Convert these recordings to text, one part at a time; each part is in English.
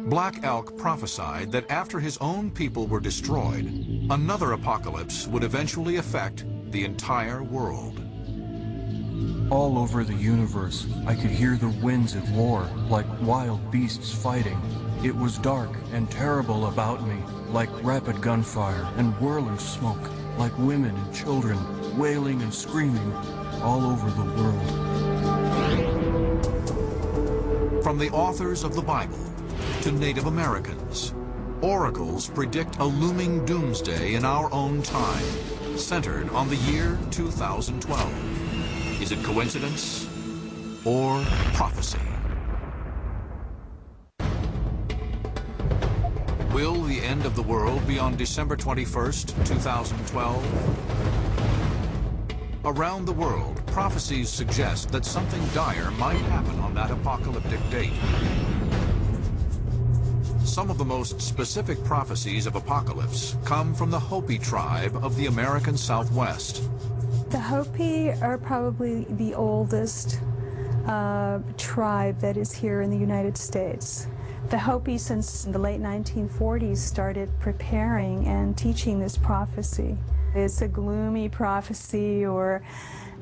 Black Elk prophesied that after his own people were destroyed, another apocalypse would eventually affect the entire world. All over the universe, I could hear the winds at war, like wild beasts fighting. It was dark and terrible about me, like rapid gunfire and whirling smoke, like women and children wailing and screaming all over the world. From the authors of the Bible to Native Americans, oracles predict a looming doomsday in our own time, centered on the year 2012. Is it coincidence or prophecy? Will the end of the world be on December 21st, 2012? Around the world, prophecies suggest that something dire might happen on that apocalyptic date. Some of the most specific prophecies of apocalypse come from the Hopi tribe of the American Southwest. The Hopi are probably the oldest tribe that is here in the United States. The Hopi, since the late 1940s, started preparing and teaching this prophecy. It's a gloomy prophecy,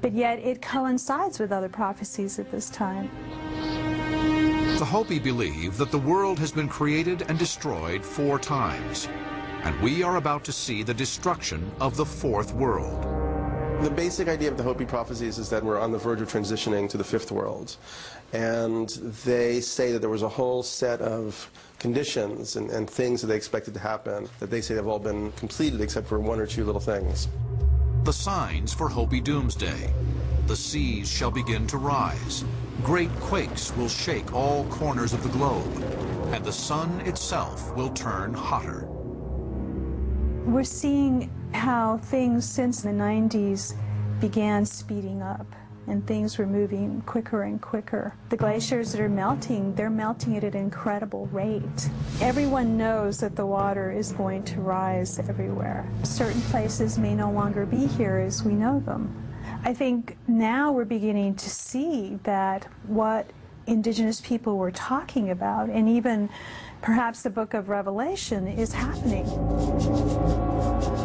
but yet it coincides with other prophecies at this time. The Hopi believe that the world has been created and destroyed 4 times, and we are about to see the destruction of the 4th world. The basic idea of the Hopi prophecies is that we're on the verge of transitioning to the 5th world. And they say that there was a whole set of conditions and things that they expected to happen that they say have all been completed except for 1 or 2 little things. The signs for Hopi Doomsday. The seas shall begin to rise. Great quakes will shake all corners of the globe, and the sun itself will turn hotter. We're seeing how things since the 90s began speeding up, and things were moving quicker and quicker. The glaciers that are melting, they're melting at an incredible rate. Everyone knows that the water is going to rise everywhere. Certain places may no longer be here as we know them. I think now we're beginning to see that what indigenous people were talking about, and even perhaps the book of Revelation, is happening.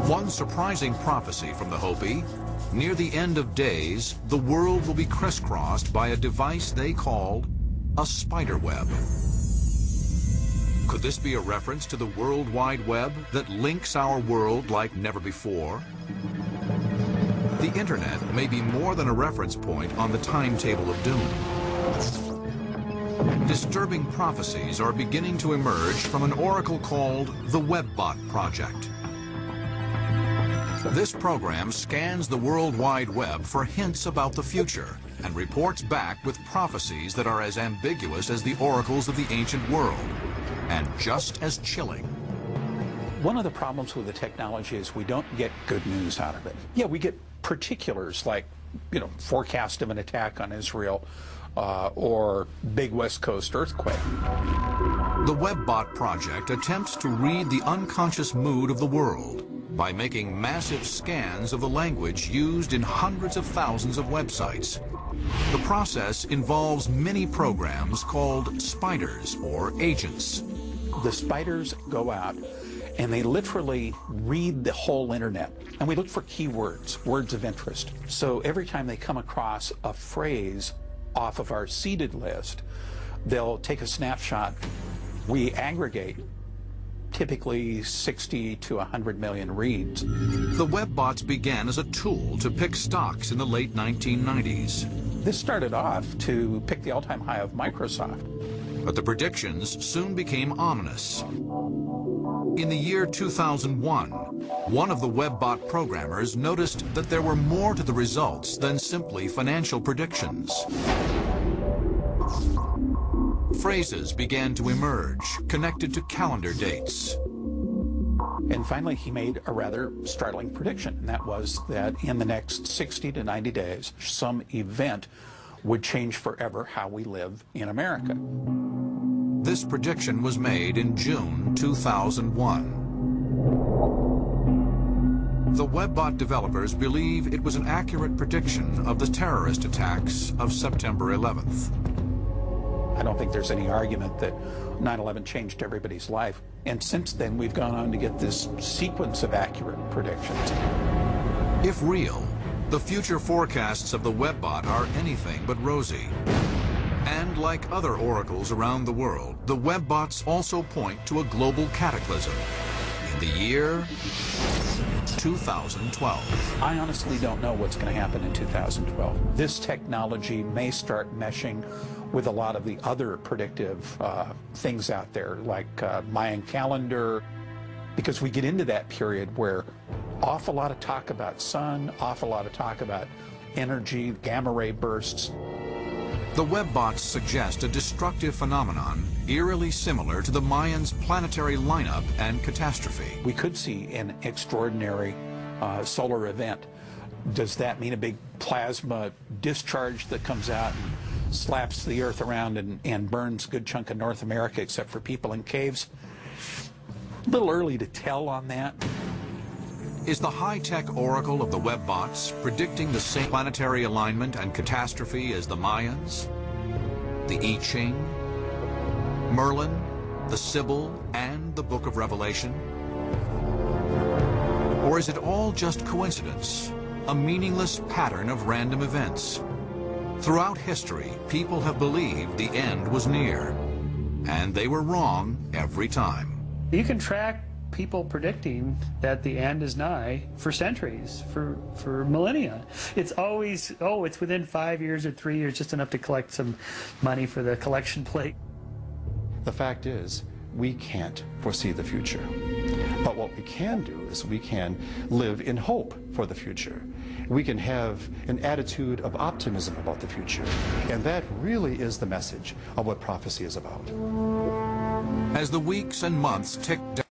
One surprising prophecy from the Hopi: near the end of days, the world will be crisscrossed by a device they called a spider web. Could this be a reference to the World Wide Web that links our world like never before? The internet may be more than a reference point on the timetable of doom. Disturbing prophecies are beginning to emerge from an oracle called the Webbot Project. This program scans the World Wide Web for hints about the future and reports back with prophecies that are as ambiguous as the oracles of the ancient world, and just as chilling. One of the problems with the technology is we don't get good news out of it. Yeah, we get particulars like, forecast of an attack on Israel or big West Coast earthquake. The Webbot Project attempts to read the unconscious mood of the world by making massive scans of the language used in hundreds of thousands of websites. The process involves many programs called spiders or agents. The spiders go out and they literally read the whole internet. And we look for keywords, words of interest. So every time they come across a phrase off of our seeded list, they'll take a snapshot. We aggregate typically 60 to 100 million reads. The Webbots began as a tool to pick stocks in the late 1990s. This started off to pick the all-time high of Microsoft. But the predictions soon became ominous. In the year 2001, one of the Webbot programmers noticed that there were more to the results than simply financial predictions. Phrases began to emerge, connected to calendar dates. And finally, he made a rather startling prediction, and that was that in the next 60 to 90 days, some event would change forever how we live in America. This prediction was made in June 2001. The Webbot developers believe it was an accurate prediction of the terrorist attacks of September 11th. I don't think there's any argument that 9/11 changed everybody's life. And since then, we've gone on to get this sequence of accurate predictions. If real, the future forecasts of the Webbot are anything but rosy. And like other oracles around the world, the Webbots also point to a global cataclysm in the year 2012. I honestly don't know what's going to happen in 2012. This technology may start meshing with a lot of the other predictive things out there, like Mayan calendar, because we get into that period where awful lot of talk about sun, awful lot of talk about energy, gamma ray bursts. The Webbots suggest a destructive phenomenon eerily similar to the Mayans' planetary lineup and catastrophe. We could see an extraordinary solar event. Does that mean a big plasma discharge that comes out and slaps the Earth around and burns a good chunk of North America except for people in caves? A little early to tell on that. Is the high-tech oracle of the Webbots predicting the same planetary alignment and catastrophe as the Mayans, the I Ching, Merlin, the Sibyl, and the Book of Revelation? Or is it all just coincidence, a meaningless pattern of random events? Throughout history, people have believed the end was near, and they were wrong every time. You can track people predicting that the end is nigh for centuries, for millennia. It's always, oh, it's within 5 years or 3 years, just enough to collect some money for the collection plate. The fact is, we can't foresee the future. But what we can do is we can live in hope for the future. We can have an attitude of optimism about the future. And that really is the message of what prophecy is about. As the weeks and months tick down,